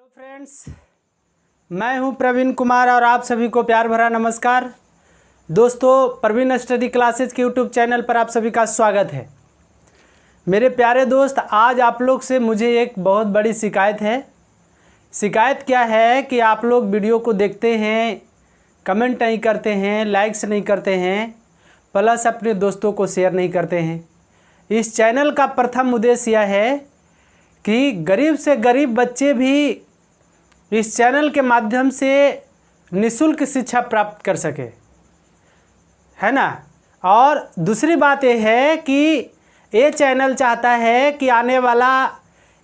Hello friends, मैं हूं प्रवीण कुमार और आप सभी को प्यार भरा नमस्कार। दोस्तों, प्रवीण स्टडी क्लासेज के यूट्यूब चैनल पर आप सभी का स्वागत है। मेरे प्यारे दोस्त, आज आप लोग से मुझे एक बहुत बड़ी शिकायत है। शिकायत क्या है कि आप लोग वीडियो को देखते हैं, कमेंट नहीं करते हैं, लाइक्स नहीं करते हैं, प्लस अपने दोस्तों को शेयर नहीं करते हैं। इस चैनल का प्रथम उद्देश्य यह है कि गरीब से गरीब बच्चे भी इस चैनल के माध्यम से निःशुल्क शिक्षा प्राप्त कर सके, है ना। और दूसरी बात यह है कि ये चैनल चाहता है कि आने वाला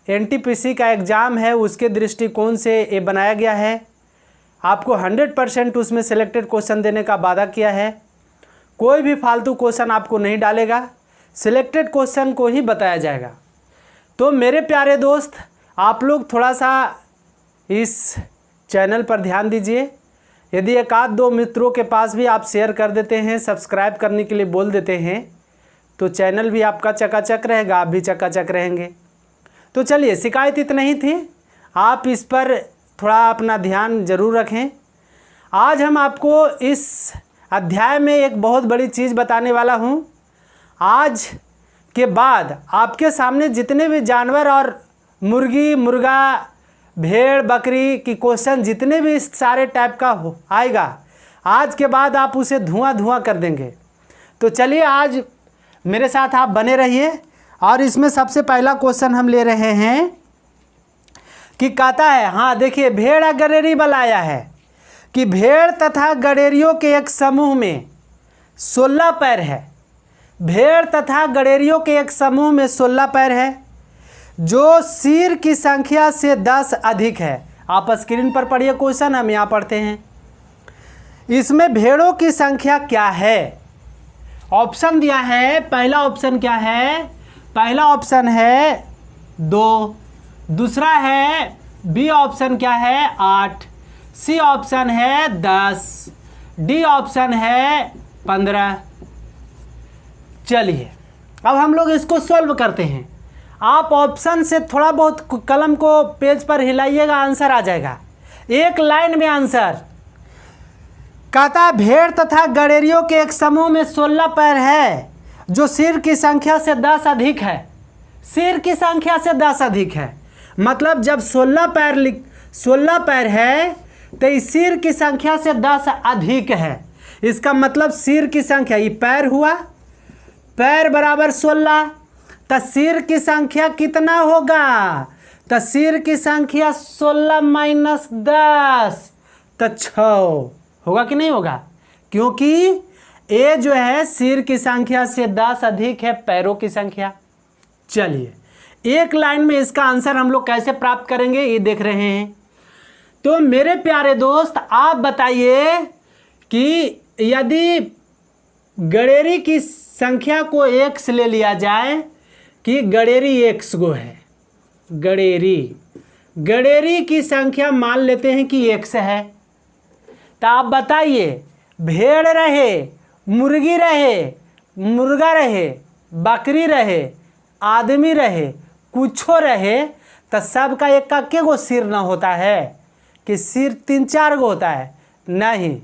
एनटीपीसी का एग्ज़ाम है, उसके दृष्टिकोण से ये बनाया गया है। आपको 100% उसमें सिलेक्टेड क्वेश्चन देने का वादा किया है। कोई भी फालतू क्वेश्चन आपको नहीं डालेगा, सिलेक्टेड क्वेश्चन को ही बताया जाएगा। तो मेरे प्यारे दोस्त, आप लोग थोड़ा सा इस चैनल पर ध्यान दीजिए। यदि एक आध दो मित्रों के पास भी आप शेयर कर देते हैं, सब्सक्राइब करने के लिए बोल देते हैं, तो चैनल भी आपका चकाचक रहेगा, आप भी चकाचक रहेंगे। तो चलिए, शिकायत इतनी ही थी, आप इस पर थोड़ा अपना ध्यान ज़रूर रखें। आज हम आपको इस अध्याय में एक बहुत बड़ी चीज़ बताने वाला हूँ। आज के बाद आपके सामने जितने भी जानवर और मुर्गी, मुर्गा, भेड़, बकरी की क्वेश्चन जितने भी सारे टाइप का आएगा, आज के बाद आप उसे धुआं धुआं कर देंगे। तो चलिए, आज मेरे साथ आप बने रहिए। और इसमें सबसे पहला क्वेश्चन हम ले रहे हैं कि कहता है, हाँ देखिए, भेड़ गड़ेरी बलाया है कि भेड़ तथा गड़ेरियों के एक समूह में 16 पैर है। भेड़ तथा गड़ेरियों के एक समूह में 16 पैर है, जो सिर की संख्या से 10 अधिक है। आप स्क्रीन पर पढ़िए क्वेश्चन, हम यहाँ पढ़ते हैं। इसमें भेड़ों की संख्या क्या है? ऑप्शन दिया है। पहला ऑप्शन क्या है? पहला ऑप्शन है 2, दूसरा है बी ऑप्शन क्या है 8, सी ऑप्शन है 10, डी ऑप्शन है 15। चलिए, अब हम लोग इसको सॉल्व करते हैं। आप ऑप्शन से थोड़ा बहुत कलम को पेज पर हिलाइएगा, आंसर आ जाएगा। एक लाइन में आंसर कहता है, भेड़ तथा गड़ेरियों के एक समूह में 16 पैर है, जो सिर की संख्या से 10 अधिक है। सिर की संख्या से 10 अधिक है, मतलब जब 16 पैर है तो इस सिर की संख्या से 10 अधिक है। इसका मतलब सिर की संख्या, ये पैर हुआ, पैर बराबर 16, तो सिर की संख्या कितना होगा? तो सिर की संख्या 16 माइनस 10 तो 6 होगा कि नहीं होगा? क्योंकि ये जो है सिर की संख्या से 10 अधिक है पैरों की संख्या। चलिए, एक लाइन में इसका आंसर हम लोग कैसे प्राप्त करेंगे, ये देख रहे हैं। तो मेरे प्यारे दोस्त, आप बताइए कि यदि गड़ेरी की संख्या को x ले लिया जाए कि गड़ेरी x गो है, गड़ेरी की संख्या मान लेते हैं कि x है, तो आप बताइए, भेड़ रहे, मुर्गी रहे, मुर्गा रहे, बकरी रहे, आदमी रहे, कुछो रहे, तो सबका एक का के गो सिर न होता है कि सिर 3-4 गो होता है? नहीं।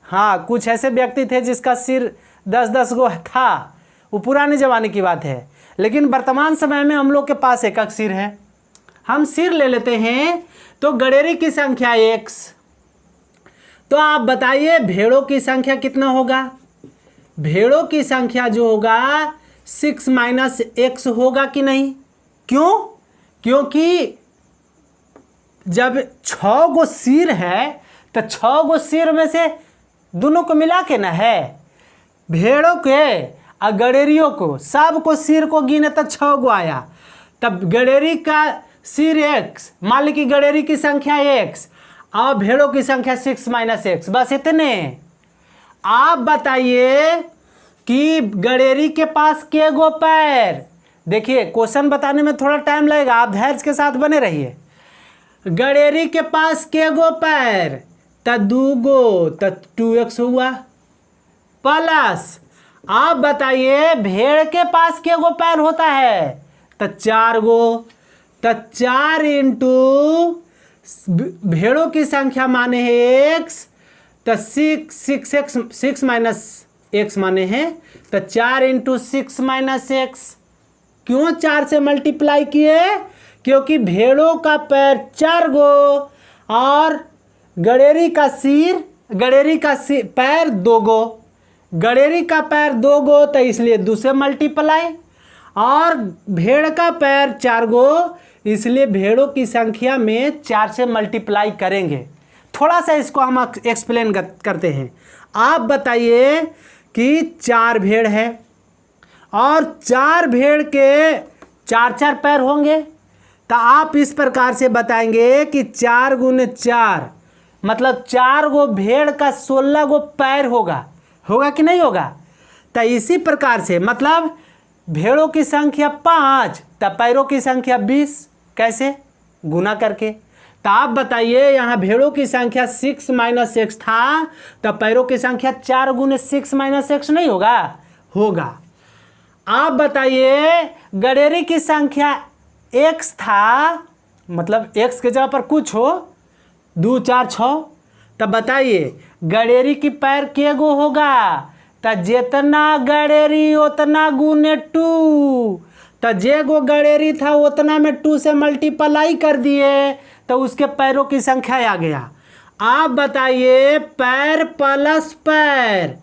हाँ, कुछ ऐसे व्यक्ति थे जिसका सिर 10-10 गो था, वो पुराने ज़माने की बात है। लेकिन वर्तमान समय में हम लोग के पास एक सिर है। हम सिर ले लेते हैं, तो गड़ेरी की संख्या x, तो आप बताइए भेड़ों की संख्या कितना होगा? भेड़ों की संख्या जो होगा 6 माइनस x होगा कि नहीं? क्यों? क्योंकि जब 6 गो सिर है तो 6 गो सिर में से दोनों को मिला के ना है, भेड़ों के और गड़ेरियों को, सब को सिर को गिने तो 6 गो आया। तब गड़ेरी का सिर x, मान ली कि गड़ेरी की संख्या x और भेड़ों की संख्या 6 माइनस x, बस इतने। आप बताइए कि गड़ेरी के पास के गो पैर? देखिए, क्वेश्चन बताने में थोड़ा टाइम लगेगा, आप धैर्य के साथ बने रहिए। गड़ेरी के पास के गो पैर? तो 2 गो, तो 2x हुआ। प्लस आप बताइए भेड़ के पास के गो पैर होता है? तो 4 गो, तो 4 × भेड़ों की संख्या माने है एक्स, तो सिक्स माइनस एक्स माने हैं, तो 4 इंटू 6 माइनस एक्स। क्यों 4 से मल्टीप्लाई किए? क्योंकि भेड़ों का पैर 4 गो और गड़ेरी का पैर 2 गो, गड़ेरी का पैर 2 गो, तो इसलिए 2 से मल्टीप्लाई, और भेड़ का पैर 4 गो, इसलिए भेड़ों की संख्या में 4 से मल्टीप्लाई करेंगे। थोड़ा सा इसको हम एक्सप्लेन करते हैं। आप बताइए कि 4 भेड़ है और 4 भेड़ के 4 पैर होंगे, तो आप इस प्रकार से बताएंगे कि 4 गुने 4 मतलब 4 गो भेड़ का 16 गो पैर होगा कि नहीं होगा? तो इसी प्रकार से मतलब भेड़ों की संख्या 5 तो पैरों की संख्या 20, कैसे? गुना करके। तो आप बताइए, यहाँ भेड़ों की संख्या 6 माइनस एक्स था, तो पैरों की संख्या 4 गुने 6 माइनस एक्स नहीं होगा। आप बताइए, गड़ेरी की संख्या एक्स था, मतलब एक्स के जगह पर कुछ हो, 2 4 6, तब बताइए गड़ेरी की पैर के गो होगा? तो जितना गड़ेरी उतना गुने 2, तो जे गो गड़ेरी था उतना में 2 से मल्टीप्लाई कर दिए, तो उसके पैरों की संख्या आ गया। आप बताइए पैर प्लस पैर,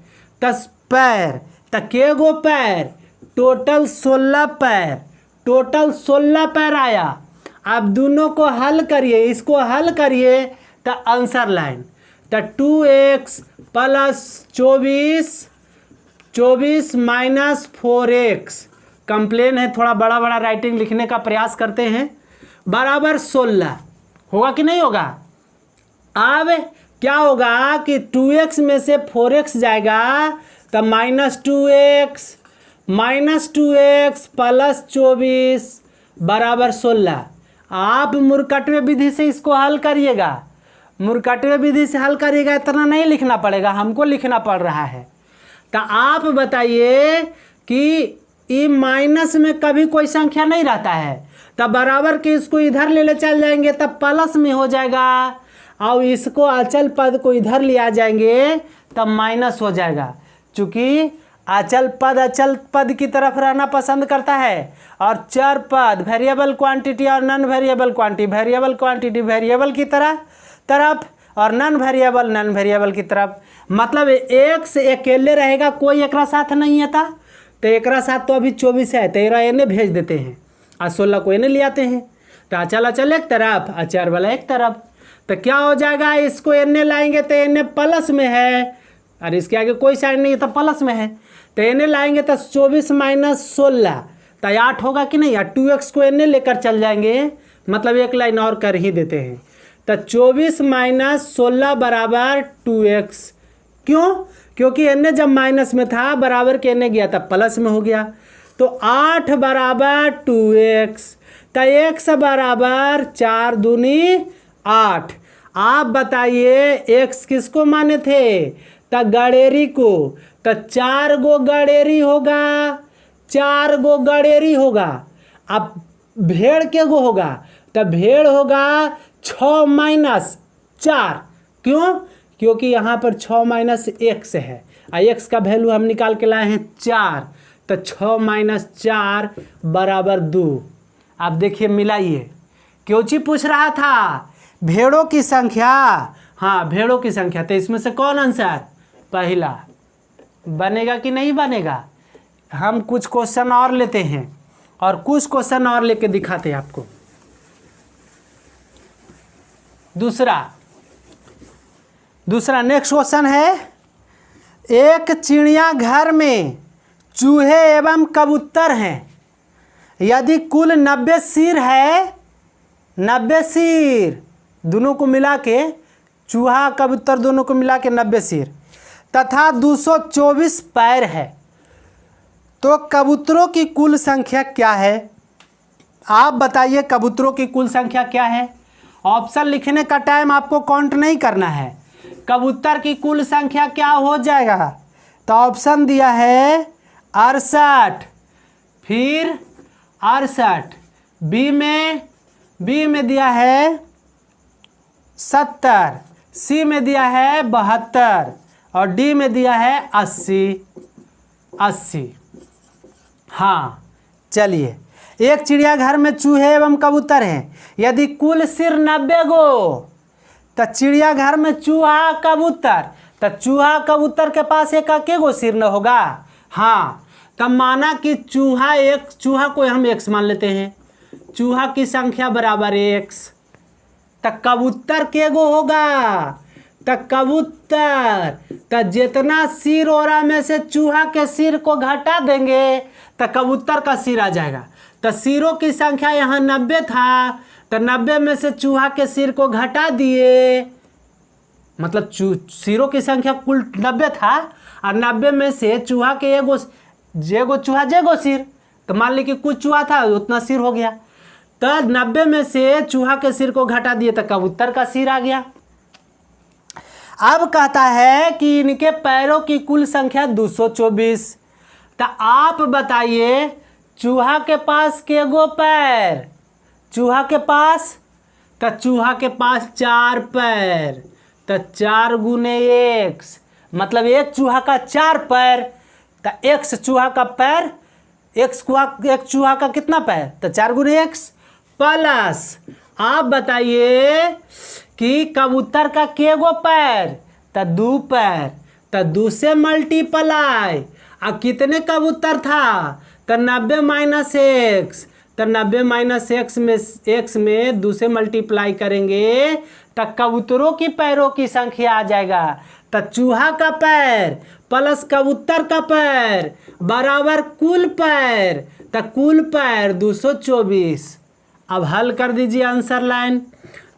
तो के गो पैर? टोटल 16 पैर, टोटल 16 पैर आया। आप दोनों को हल करिए, इसको हल करिए, तो आंसर लाइन, तो 2x plus 24 minus 4x, complain है थोड़ा बड़ा बड़ा राइटिंग लिखने का प्रयास करते हैं, बराबर 16 होगा कि नहीं होगा? अब क्या होगा कि 2x में से 4x जाएगा, तो माइनस 2x प्लस 24 बराबर 16। आप मुरकटवे विधि से इसको हल करिएगा, मुरकटवे विधि से हल करिएगा, इतना नहीं लिखना पड़ेगा, हमको लिखना पड़ रहा है। तो आप बताइए कि ई माइनस में कभी कोई संख्या नहीं रहता है, तब बराबर के इसको इधर ले चल जाएंगे तब प्लस में हो जाएगा, और इसको अचल पद को इधर ले आ जाएंगे तब माइनस हो जाएगा। चूँकि अचल पद की तरफ रहना पसंद करता है, और चर पद वेरिएबल क्वांटिटी और non variable quantity, variable quantity variable की तरफ और नॉन वेरिएबल की तरफ। मतलब एक से अकेले रहेगा, कोई एक साथ नहीं है था, तो एक साथ तो अभी 24 है, 13 इन्हें भेज देते हैं और 16 को इन्हें ले आते हैं, तो अचल एक तरफ, अचर वाला एक तरफ। तो क्या हो जाएगा, इसको इन्हें लाएंगे तो इन्हें प्लस में है, और इसके आगे कोई साइन नहीं है तो प्लस में है, तो इन्हें लाएंगे तो 24 माइनस 16 तो 8 होगा कि नहीं? या 2x को इन्हें लेकर चल जाएंगे, मतलब एक लाइन और कर ही देते हैं, तो 24 माइनस 16 बराबर 2x। क्यों? क्योंकि इन्हें जब माइनस में था बराबर के इन्हें गया तब प्लस में हो गया, तो 8 बराबर 2x, तो x बराबर 4 दूनी 8। आप बताइए x किसको माने थे? तो गड़ेरी को, तो 4 गो गड़ेरी होगा, अब भेड़ के गो होगा? तो भेड़ होगा 6 माइनस 4। क्यों? क्योंकि यहाँ पर 6 माइनस x है, और x का वैल्यू हम निकाल के लाए हैं 4, तो 6 माइनस 4 बराबर 2। आप देखिए मिलाइए, क्योंकि पूछ रहा था भेड़ों की संख्या, हाँ भेड़ों की संख्या, तो इसमें से कौन आंसर? पहला बनेगा कि नहीं बनेगा? हम कुछ क्वेश्चन और लेते हैं और कुछ क्वेश्चन और लेके दिखाते हैं आपको। दूसरा नेक्स्ट क्वेश्चन है, एक चिड़ियाघर में चूहे एवं कबूतर हैं, यदि कुल 90 सिर है, 90 सिर दोनों को मिला के, चूहा कबूतर दोनों को मिला के 90 सिर तथा 224 पैर है, तो कबूतरों की कुल संख्या क्या है? आप बताइए कबूतरों की कुल संख्या क्या है? ऑप्शन लिखने का टाइम आपको काउंट नहीं करना है। कबूतर की कुल संख्या क्या हो जाएगा? तो ऑप्शन दिया है 68, फिर 68, बी में दिया है 70, सी में दिया है 72 और डी में दिया है 80। हाँ चलिए, एक चिड़ियाघर में चूहे एवं कबूतर हैं। यदि कुल सिर 90 गो तो चिड़ियाघर में चूहा कबूतर, तो चूहा कबूतर के पास एक गो सिर न होगा। हाँ, तब माना कि चूहा को हम x मान लेते हैं, चूहा की संख्या बराबर x, तो कबूतर के गो होगा, तो कबूतर, तो जितना सिर ओरा में से चूहा के सिर को घटा देंगे तो कबूतर का सिर आ जाएगा। तो सिरों की संख्या यहाँ 90 था, तो 90 में से चूहा के सिर को घटा दिए, मतलब सिरों की संख्या कुल 90 था और 90 में से चूहा के जेगो सिर, तो मान ली कि कुछ चूहा था उतना सिर हो गया, तो 90 में से चूहा के सिर को घटा दिए तो कबूतर का सिर आ गया। अब कहता है कि इनके पैरों की कुल संख्या 224, तो आप बताइए चूहा के पास के गो पैर, चूहा के पास 4 पैर, तो 4 गुने x, मतलब एक चूहा का 4 पैर, तो x चूहा का पैर, एक चूहा का कितना पैर, तो 4 गुने x प्लस आप बताइए कि कबूतर का के गो पैर, तो 2 पैर, तो 2 से मल्टीप्लाई, अब कितने कबूतर था, तो 90 माइनस x, तो 90 माइनस x में 2 से मल्टीप्लाई करेंगे तो कबूतरों की पैरों की संख्या आ जाएगा। तो चूहा का पैर प्लस कबूतर का पैर बराबर कुल पैर, तो कुल पैर 224। अब हल कर दीजिए आंसर लाइन,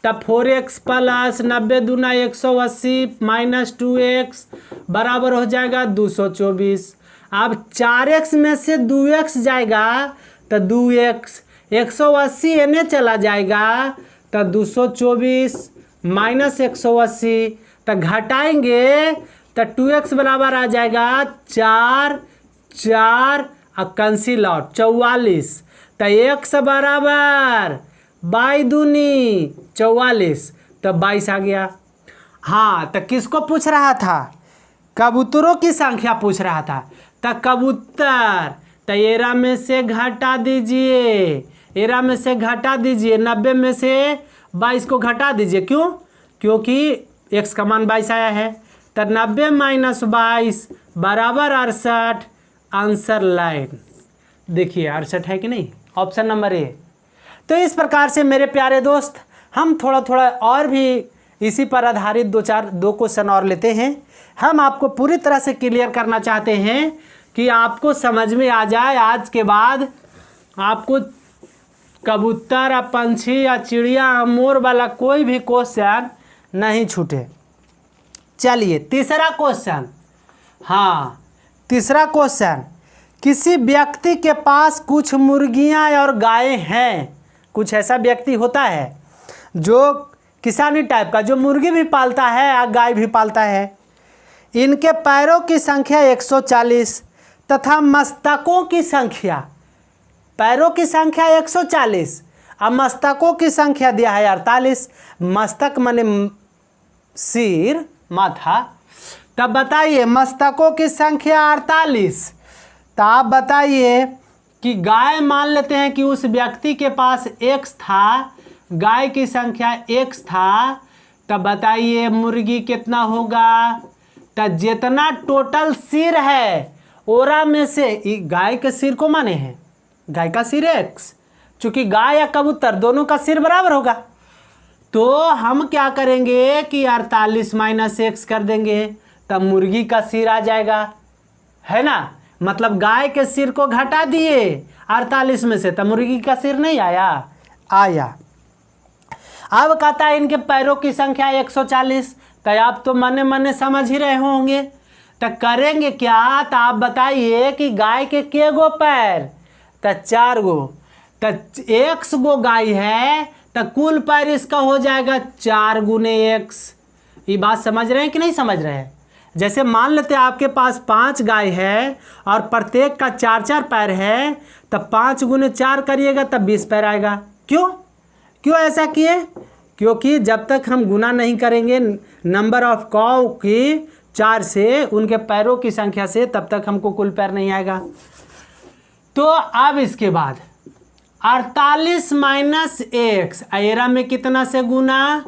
तब 4x प्लस 90 दूना 180 माइनस 2x बराबर हो जाएगा 224। अब 4x में से 2x जाएगा तो 2x, 180 एने चला जाएगा तो 224 माइनस 180, तो घटाएंगे तो 2x बराबर आ जाएगा 4 और कैंसिल आउट 44, तो x बराबर 22 दूनी 44, तो 22 आ गया। हाँ, तो किसको पूछ रहा था, कबूतरों की संख्या पूछ रहा था, तो कबूतर, तो एरा में से घटा दीजिए, 90 में से 22 को घटा दीजिए, क्यों, क्योंकि x का मान 22 आया है, तो 90 माइनस 22 बराबर 68, आंसर लाइन। देखिए 68 है कि नहीं, ऑप्शन नंबर ए। तो इस प्रकार से मेरे प्यारे दोस्त हम थोड़ा थोड़ा और भी इसी पर आधारित दो क्वेश्चन और लेते हैं। हम आपको पूरी तरह से क्लियर करना चाहते हैं कि आपको समझ में आ जाए, आज के बाद आपको कबूतर या पंछी या चिड़िया मोर वाला कोई भी क्वेश्चन नहीं छूटे। चलिए तीसरा क्वेश्चन। हाँ, तीसरा क्वेश्चन, किसी व्यक्ति के पास कुछ मुर्गियां और गायें हैं। कुछ ऐसा व्यक्ति होता है जो किसानी टाइप का, जो मुर्गी भी पालता है और गाय भी पालता है। इनके पैरों की संख्या 140 तथा मस्तकों की संख्या, पैरों की संख्या 140 और मस्तकों की संख्या दिया है 48। मस्तक माने सिर, माथा। तब बताइए मस्तकों की संख्या 48, तो आप बताइए कि गाय मान लेते हैं कि उस व्यक्ति के पास x था, गाय की संख्या x था, तब बताइए मुर्गी कितना होगा। तो जितना टोटल सिर है ओरा में से, गाय के सिर को माने हैं, गाय का सिर x, चूंकि गाय या कबूतर दोनों का सिर बराबर होगा, तो हम क्या करेंगे कि 48 माइनस x कर देंगे, तब मुर्गी का सिर आ जाएगा, है ना। मतलब गाय के सिर को घटा दिए 48 में से, तब मुर्गी का सिर नहीं आया। अब कहता है इनके पैरों की संख्या 140, तो आप तो मने मने समझ ही रहे होंगे। तो करेंगे क्या, तो आप बताइए कि गाय के गो पैर, तो 4 गो, तो x गो गाय है, तो कुल पैर इसका हो जाएगा 4 गुने x। ये बात समझ रहे हैं कि नहीं समझ रहे हैं। जैसे मान लेते हैं आपके पास 5 गाय है और प्रत्येक का 4 पैर है, तब 5 गुने 4 करिएगा तब 20 पैर आएगा। क्यों ऐसा किए, क्योंकि जब तक हम गुना नहीं करेंगे नंबर ऑफ कौ की 4 से उनके पैरों की संख्या से, तब तक हमको कुल पैर नहीं आएगा। तो अब इसके बाद 48 माइनस एक्स, एरा में कितना से गुना,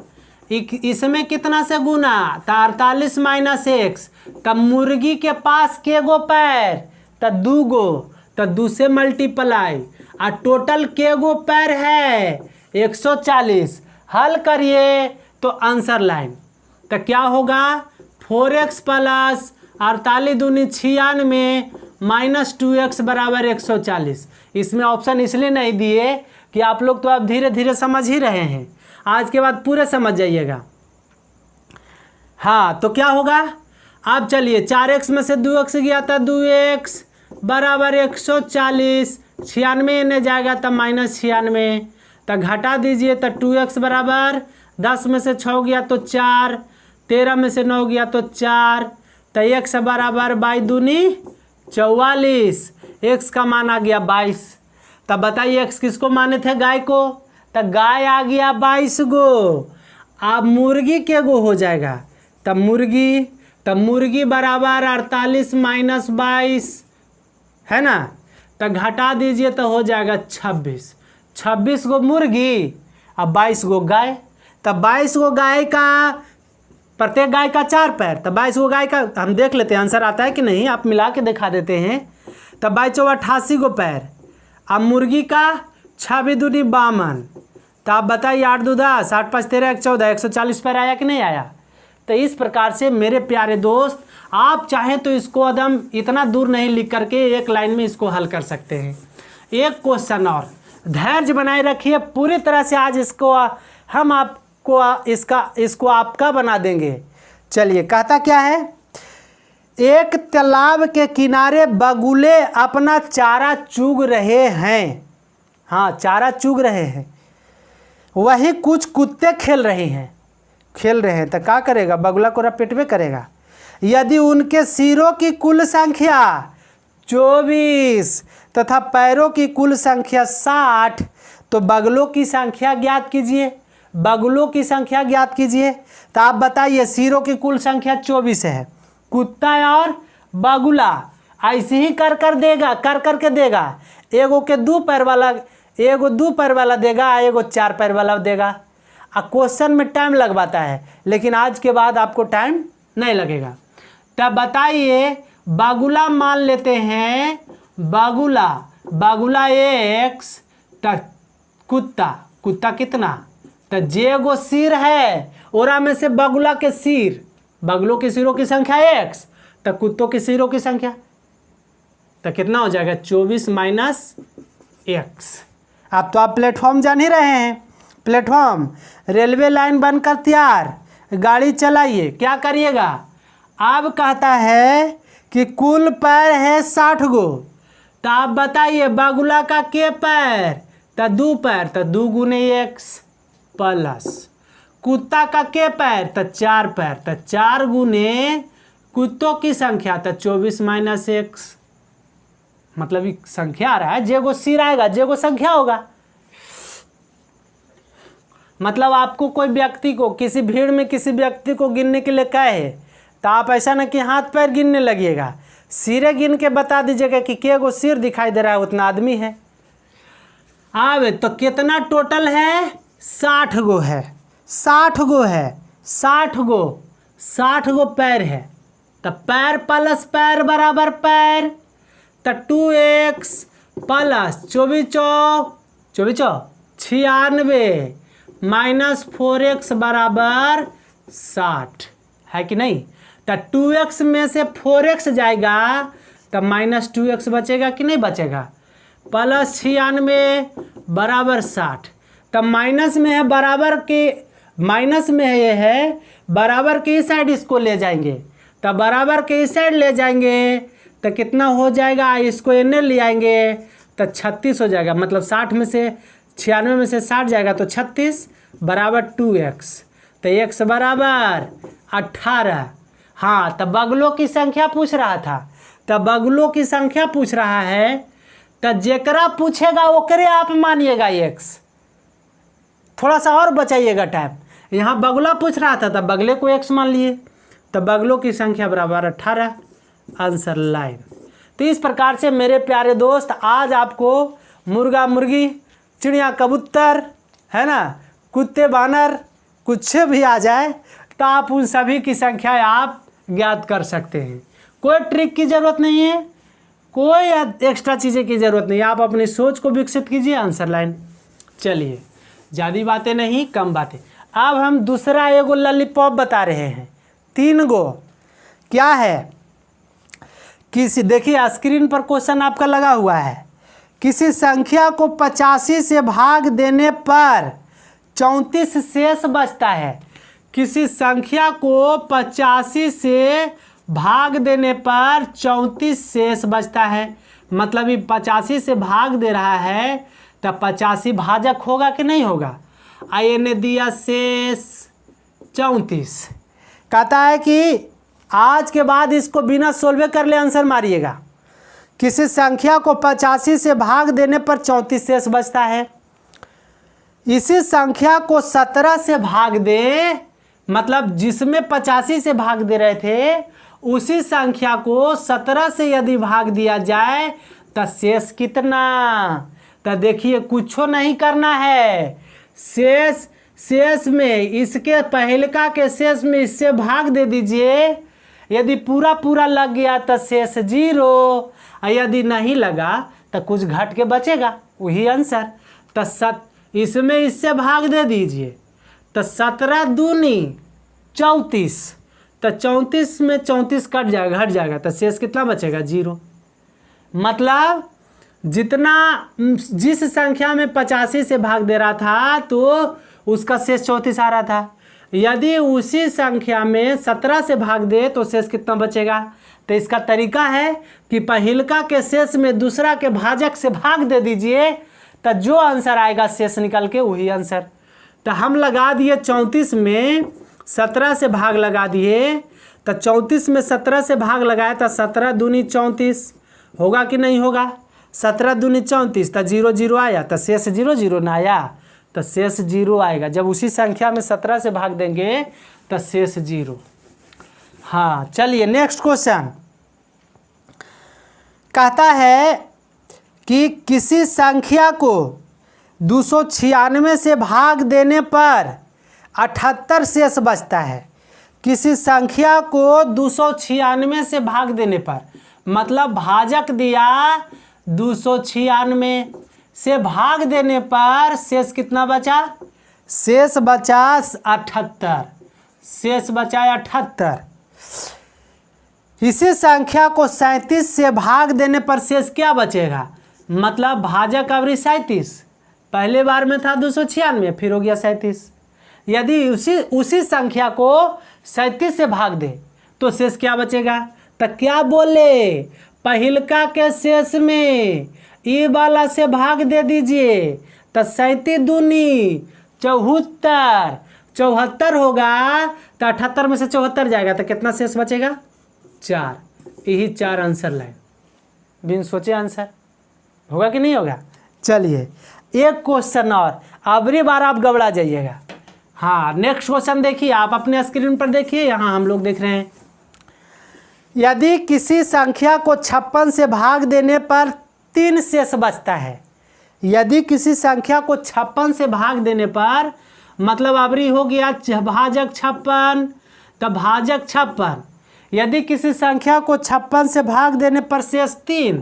इसमें कितना से गुना, तो 48 माइनस एक्स। तब मुर्गी के पास के गो पैर, तो 2 गो, तो 2 से मल्टीप्लाई, और टोटल के गो पैर है 140। हल करिए तो आंसर लाइन, तो क्या होगा 4x प्लस 48 दूनी 96 माइनस 2x बराबर 140। इसमें ऑप्शन इसलिए नहीं दिए कि आप लोग तो अब धीरे धीरे समझ ही रहे हैं, आज के बाद पूरे समझ जाइएगा। हाँ, तो क्या होगा, अब चलिए 4x में से 2x गया था, 2x बराबर 140, 96 ने जाएगा तब माइनस 96, तो घटा दीजिए, तो 2x बराबर 10 में से 6 गया तो 4, 13 में से 9 गया तो 4, तो x बराबर 22 दूनी 44, x का मान आ गया 22। तब बताइए x किसको माने थे, गाय को, तो गाय आ गया 22 गो। अब मुर्गी के गो हो जाएगा, तब मुर्गी बराबर 48 माइनस 22 है ना, तो घटा दीजिए तो हो जाएगा 26 गो मुर्गी अब 22 गो गाय। तब 22 गो गाय का, प्रत्येक गाय का 4 पैर, तब 22 गो गाय का हम देख लेते हैं आंसर आता है कि नहीं, आप मिला के दिखा देते हैं। तब 22 88 गो पैर। अब मुर्गी का 26 दूनी 52, तो आप बताइए 8 दू 10, 8 5 13 1 14, 140 पैर आया कि नहीं आया। तो इस प्रकार से मेरे प्यारे दोस्त, आप चाहें तो इसको एकदम इतना दूर नहीं लिख करके एक लाइन में इसको हल कर सकते हैं। एक क्वेश्चन और, धैर्य बनाए रखिए, पूरी तरह से आज इसको हम आपको इसको आपका बना देंगे। चलिए, कहता क्या है, एक तालाब के किनारे बगुले अपना चारा चुग रहे हैं। हाँ, चारा चुग रहे हैं, वहीं कुछ कुत्ते खेल रहे हैं। तो क्या करेगा, बगुला को रपेटवे करेगा। यदि उनके सिरों की कुल संख्या 24 तथा पैरों की कुल संख्या 60, तो बगलों की संख्या ज्ञात कीजिए। तो आप बताइए, सिरों की कुल संख्या 24 है, कुत्ता और बगुला ऐसे ही कर करके देगा। एगो के 2 पैर वाला, एगो 2 पैर वाला देगा, एगो 4 पैर वाला देगा। क्वेश्चन में टाइम लगवाता है, लेकिन आज के बाद आपको टाइम नहीं लगेगा। तब बताइए, बगुला मान लेते हैं, बगुला x, तब कुत्ता कितना, तो जे गो सिर है, ओरा में से बगुला के सिर, बगुलों के सिरों की संख्या x, तो कुत्तों के सिरों की संख्या, तो कितना हो जाएगा 24 माइनस x। अब तो आप प्लेटफॉर्म जान ही रहे हैं, प्लेटफॉर्म रेलवे लाइन बनकर तैयार, गाड़ी चलाइए, क्या करिएगा। अब कहता है कि कुल पैर है 60 गो, तो आप बताइए बगुला का के पैर, तो 2 पैर, तो 2 गुने x प्लस कुत्ता का के पैर, तो 4 पैर, तो 4 गुने कुत्तों की संख्या, तो 24 माइनस x। मतलब ये संख्या आ रहा है, जे गो सिर आएगा जे गो संख्या होगा। मतलब आपको कोई व्यक्ति को, किसी भीड़ में किसी व्यक्ति को गिनने के लिए कहे, तो आप ऐसा ना कि हाथ पैर गिनने लगिएगा, सिरे गिन के बता दीजिएगा कि के गो सिर दिखाई दे रहा है उतना आदमी है। अब तो कितना टोटल है, 60 गो है, 60 गो पैर है। तो पैर प्लस पैर बराबर पैर, तो 2x प्लस 24 96 माइनस 4x बराबर 60 है कि नहीं। तो 2x में से 4x जाएगा, तब माइनस 2x बचेगा कि नहीं बचेगा, प्लस 96 बराबर 60। तब माइनस में है, ये है बराबर के इस साइड इसको ले जाएंगे, तब बराबर के इस साइड ले जाएंगे तो कितना हो जाएगा, इसको एने ले आएंगे तो 36 हो जाएगा। मतलब 60 में से 96 में से 60 जाएगा तो 36 बराबर 2x, तो x बराबर 18। हाँ, तब बगलों की संख्या पूछ रहा था, तब बगलों की संख्या पूछ रहा है, तो जेकरा पूछेगा ओकरे आप मानिएगा x। थोड़ा सा और बचाइएगा टाइम। यहाँ बगुला पूछ रहा था, तब बगले को x मान लिए, तब बगलों की संख्या बराबर 18, आंसर लाइन। तो इस प्रकार से मेरे प्यारे दोस्त आज आपको मुर्गा मुर्गी, चिड़िया कबूतर, है ना, कुत्ते बानर, कुछ भी आ जाए तो आप उन सभी की संख्या आप ज्ञात कर सकते हैं। कोई ट्रिक की ज़रूरत नहीं है, कोई एक्स्ट्रा चीज़ें की ज़रूरत नहीं है, आप अपनी सोच को विकसित कीजिए, आंसर लाइन। चलिए ज़्यादा बातें नहीं, कम बातें। अब हम दूसरा एगो लॉलीपॉप बता रहे हैं, 3 गो। क्या है, किसी, देखिए स्क्रीन पर क्वेश्चन आपका लगा हुआ है। किसी संख्या को 85 से भाग देने पर 34 शेष बचता है। किसी संख्या को 85 से भाग देने पर 34 शेष बचता है। मतलब ये 85 से भाग दे रहा है तो 85 भाजक होगा कि नहीं होगा। आई ने दिया शेष 34। कहता है कि आज के बाद इसको बिना सोल्व कर ले आंसर मारिएगा। किसी संख्या को 85 से भाग देने पर 34 शेष बचता है। इसी संख्या को 17 से भाग दे, मतलब जिसमें 85 से भाग दे रहे थे उसी संख्या को 17 से यदि भाग दिया जाए तो शेष कितना। तो देखिए कुछ नहीं करना है, शेष में इसके पहलका के शेष में इससे भाग दे दीजिए। यदि पूरा पूरा लग गया तो शेष 0, और यदि नहीं लगा तो कुछ घट के बचेगा, वही आंसर। तो इसमें इससे भाग दे दीजिए तो 17 दूनी 34, तो 34 में 34 कट जाएगा, घट जाएगा, तो शेष कितना बचेगा 0। मतलब जितना जिस संख्या में 85 से भाग दे रहा था तो उसका शेष 34 आ रहा था। यदि उसी संख्या में 17 से भाग दे तो शेष कितना बचेगा। तो इसका तरीका है कि पहिलका के शेष में दूसरा के भाजक से भाग दे दीजिए, तो जो आंसर आएगा शेष निकल के वही आंसर। तो हम लगा दिए 34 में 17 से भाग लगा दिए, तो 34 में 17 से भाग लगाया तो 17 दूनी 34 होगा कि नहीं होगा। 17 दूनी 34, तो 0 0 आया, तो शेष 0 0 ना आया, तो शेष 0 आएगा। जब उसी संख्या में 17 से भाग देंगे तो शेष 0। हाँ चलिए नेक्स्ट क्वेश्चन कहता है कि किसी संख्या को 296 से भाग देने पर 78 शेष बचता है। किसी संख्या को 296 से भाग देने पर, मतलब भाजक दिया 296 से भाग देने पर शेष कितना बचा, शेष बचा 78, शेष बचा 78। इसी संख्या को 37 से भाग देने पर शेष क्या बचेगा, मतलब भाजक अवरी 37, पहले बार में था 296, फिर हो गया 37। यदि उसी संख्या को 37 से भाग दे तो शेष क्या बचेगा। तो क्या बोले, पहिलका के शेष में ई वाला से भाग दे दीजिए, तो 37 दूनी 74, 74 होगा, तो 78 में से 74 जाएगा तो कितना शेष बचेगा 4। यही 4 आंसर लाइन, बिन सोचे आंसर होगा कि नहीं होगा। चलिए एक क्वेश्चन और, अगली बार आप घबरा जाइएगा। हाँ नेक्स्ट क्वेश्चन देखिए, आप अपने स्क्रीन पर देखिए, यहाँ हम लोग देख रहे हैं। यदि किसी संख्या को 56 से भाग देने पर 3 शेष बचता है। यदि किसी संख्या को 56 से भाग देने पर, मतलब अबरी हो गया भाजक 56, तो भाजक 56। यदि किसी संख्या को 56 से भाग देने पर शेष 3,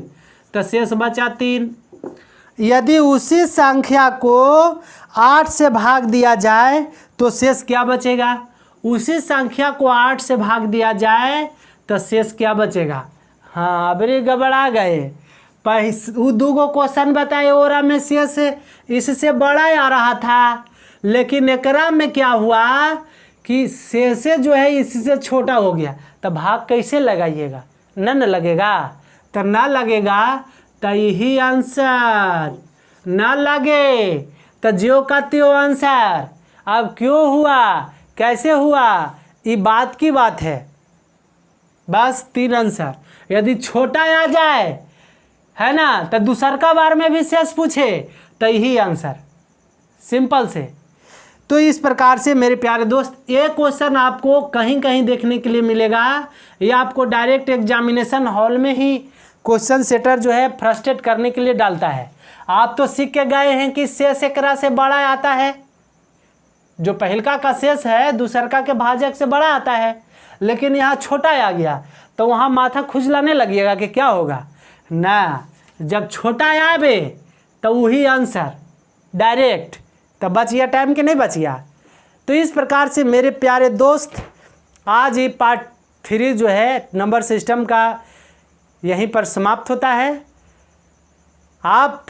तो शेष बचा 3। यदि उसी संख्या को 8 से भाग दिया जाए तो शेष क्या बचेगा। उसी संख्या को 8 से भाग दिया जाए तो शेष क्या बचेगा। हाँ अबरी गड़बड़ा गए, वो 2 गो क्वेश्चन बताए ओरा में शेष इससे बड़ा आ रहा था, लेकिन एकरा में क्या हुआ कि शेष जो है इससे छोटा हो गया। तो भाग कैसे लगाइएगा, न लगेगा, तो ना लगेगा तो यही आंसर, ना लगे तो जो का त्यो आंसर। अब क्यों हुआ, कैसे हुआ, ये बात की बात है। बस 3 आंसर, यदि छोटा आ जाए है ना, तो दूसर का बार में भी शेष पूछे तो यही आंसर, सिंपल से। तो इस प्रकार से मेरे प्यारे दोस्त ये क्वेश्चन आपको कहीं कहीं देखने के लिए मिलेगा, ये आपको डायरेक्ट एग्जामिनेशन हॉल में ही क्वेश्चन सेटर जो है फ्रस्ट्रेट करने के लिए डालता है। आप तो सीख के गए हैं कि शेष एकरा से बड़ा आता है, जो पहिलका का शेष है दूसरका के भाजक से बड़ा आता है, लेकिन यहाँ छोटा आ गया तो वहाँ माथा खुजलाने लगिएगा कि क्या होगा ना। जब छोटा आवे तो वही आंसर डायरेक्ट, तब बच गया टाइम के नहीं बच गया। तो इस प्रकार से मेरे प्यारे दोस्त आज ये पार्ट 3 जो है नंबर सिस्टम का यहीं पर समाप्त होता है। आप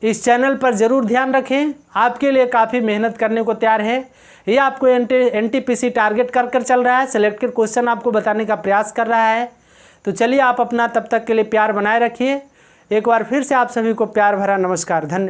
इस चैनल पर ज़रूर ध्यान रखें, आपके लिए काफ़ी मेहनत करने को तैयार है। ये आपको एनटीपीसी टारगेट कर चल रहा है, सिलेक्टेड क्वेश्चन आपको बताने का प्रयास कर रहा है। तो चलिए आप अपना तब तक के लिए प्यार बनाए रखिए। एक बार फिर से आप सभी को प्यार भरा नमस्कार, धन्यवाद।